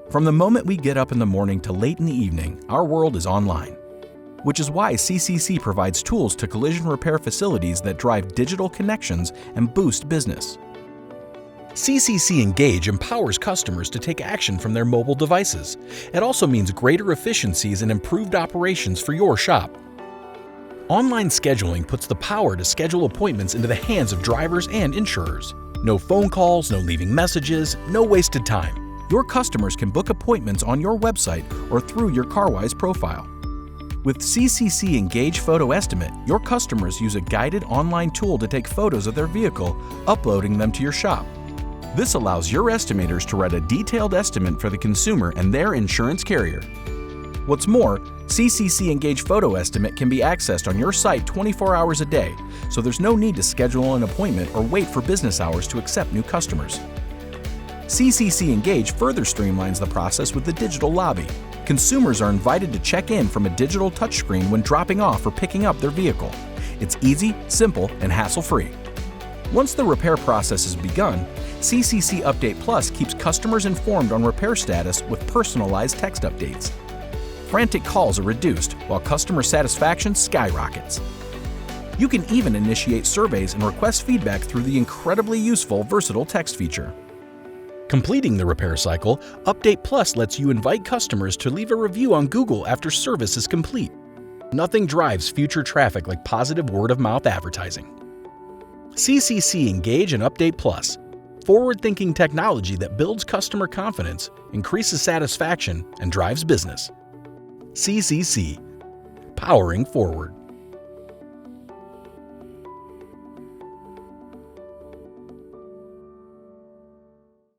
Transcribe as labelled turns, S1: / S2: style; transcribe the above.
S1: From the moment we get up in the morning to late in the evening, our world is online. Which is why CCC provides tools to collision repair facilities that drive digital connections and boost business. CCC Engage empowers customers to take action from their mobile devices. It also means greater efficiencies and improved operations for your shop. Online scheduling puts the power to schedule appointments into the hands of drivers and insurers. No phone calls, no leaving messages, no wasted time. Your customers can book appointments on your website or through your CarWise profile. With CCC Engage Photo Estimate, your customers use a guided online tool to take photos of their vehicle, uploading them to your shop. This allows your estimators to write a detailed estimate for the consumer and their insurance carrier. What's more, CCC Engage Photo Estimate can be accessed on your site 24 hours a day, so there's no need to schedule an appointment or wait for business hours to accept new customers. CCC Engage further streamlines the process with the digital lobby. Consumers are invited to check in from a digital touchscreen when dropping off or picking up their vehicle. It's easy, simple, and hassle-free. Once the repair process has begun, CCC Update Plus keeps customers informed on repair status with personalized text updates. Frantic calls are reduced while customer satisfaction skyrockets. You can even initiate surveys and request feedback through the incredibly useful versatile text feature. Completing the repair cycle, Update Plus lets you invite customers to leave a review on Google after service is complete. Nothing drives future traffic like positive word-of-mouth advertising. CCC Engage and Update Plus, forward-thinking technology that builds customer confidence, increases satisfaction, and drives business. CCC, powering forward.